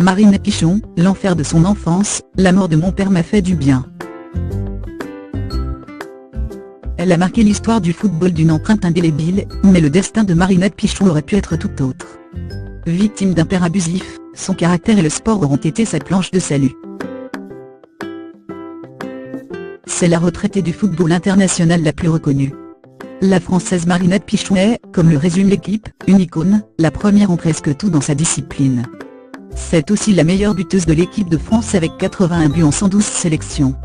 Marine Pichon, l'enfer de son enfance, la mort de mon père m'a fait du bien. Elle a marqué l'histoire du football d'une empreinte indélébile, mais le destin de Marinette Pichon aurait pu être tout autre. Victime d'un père abusif, son caractère et le sport auront été sa planche de salut. C'est la retraitée du football international la plus reconnue. La Française Marinette Pichon est, comme le résume l'équipe, une icône, la première en presque tout dans sa discipline. C'est aussi la meilleure buteuse de l'équipe de France avec 81 buts en 112 sélections.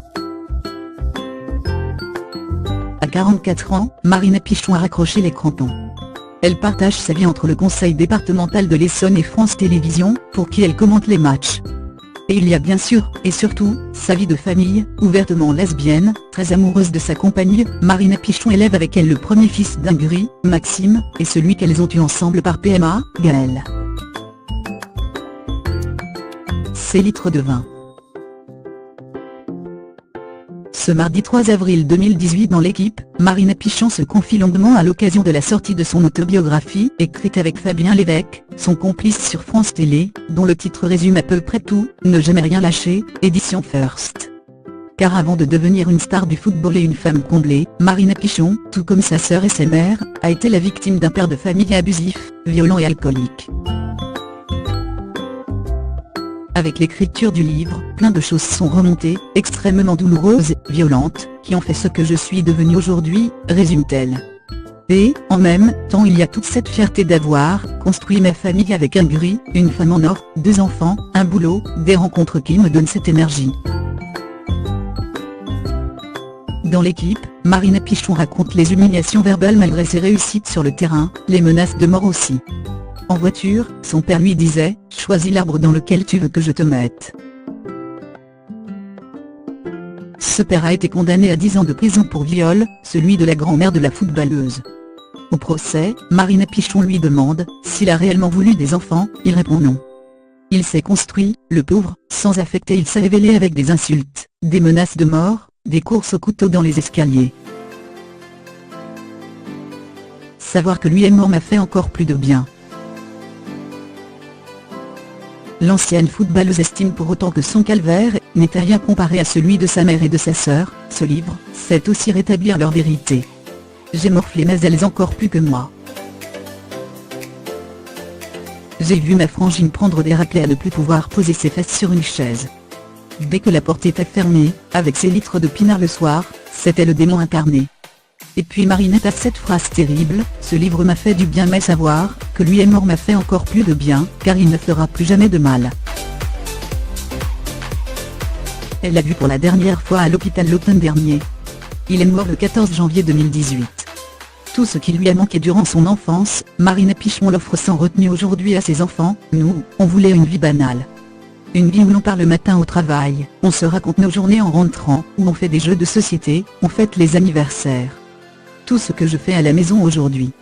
À 44 ans, Marinette Pichon a raccroché les crampons. Elle partage sa vie entre le conseil départemental de l'Essonne et France Télévisions, pour qui elle commente les matchs. Et il y a bien sûr, et surtout, sa vie de famille, ouvertement lesbienne, très amoureuse de sa compagne. Marinette Pichon élève avec elle le premier fils d'Imbury, Maxime, et celui qu'elles ont eu ensemble par PMA, Gaël. Ces litres de vin. Ce mardi 3 avril 2018 dans l'équipe, Marinette Pichon se confie longuement à l'occasion de la sortie de son autobiographie, écrite avec Fabien Lévesque, son complice sur France Télé, dont le titre résume à peu près tout, Ne jamais rien lâcher, édition First. Car avant de devenir une star du football et une femme comblée, Marinette Pichon, tout comme sa sœur et ses mères, a été la victime d'un père de famille abusif, violent et alcoolique. Avec l'écriture du livre, plein de choses sont remontées, extrêmement douloureuses, violentes, qui ont fait ce que je suis devenue aujourd'hui, résume-t-elle. Et, en même temps il y a toute cette fierté d'avoir construit ma famille avec Imbury, une femme en or, 2 enfants, un boulot, des rencontres qui me donnent cette énergie. Dans l'équipe, Marinette Pichon raconte les humiliations verbales malgré ses réussites sur le terrain, les menaces de mort aussi. En voiture, son père lui disait « Choisis l'arbre dans lequel tu veux que je te mette ». Ce père a été condamné à 10 ans de prison pour viol, celui de la grand-mère de la footballeuse. Au procès, Marinette Pichon lui demande s'il a réellement voulu des enfants, il répond non. Il s'est construit, le pauvre, sans affecter, il s'est révélé avec des insultes, des menaces de mort, des courses au couteau dans les escaliers. Savoir que lui est mort m'a fait encore plus de bien. L'ancienne footballeuse estime pour autant que son calvaire n'était rien comparé à celui de sa mère et de sa sœur. Ce livre, c'est aussi rétablir leur vérité. J'ai morflé mais elles encore plus que moi. J'ai vu ma frangine prendre des raclées à ne plus pouvoir poser ses fesses sur une chaise. Dès que la porte était fermée, avec ses litres de pinard le soir, c'était le démon incarné. Et puis Marinette a cette phrase terrible, ce livre m'a fait du bien mais savoir que lui est mort m'a fait encore plus de bien, car il ne fera plus jamais de mal. Elle l'a vu pour la dernière fois à l'hôpital l'automne dernier. Il est mort le 14 janvier 2018. Tout ce qui lui a manqué durant son enfance, Marinette Pichon l'offre sans retenue aujourd'hui à ses enfants. Nous, on voulait une vie banale. Une vie où l'on part le matin au travail, on se raconte nos journées en rentrant, où on fait des jeux de société, on fête les anniversaires. Tout ce que je fais à la maison aujourd'hui.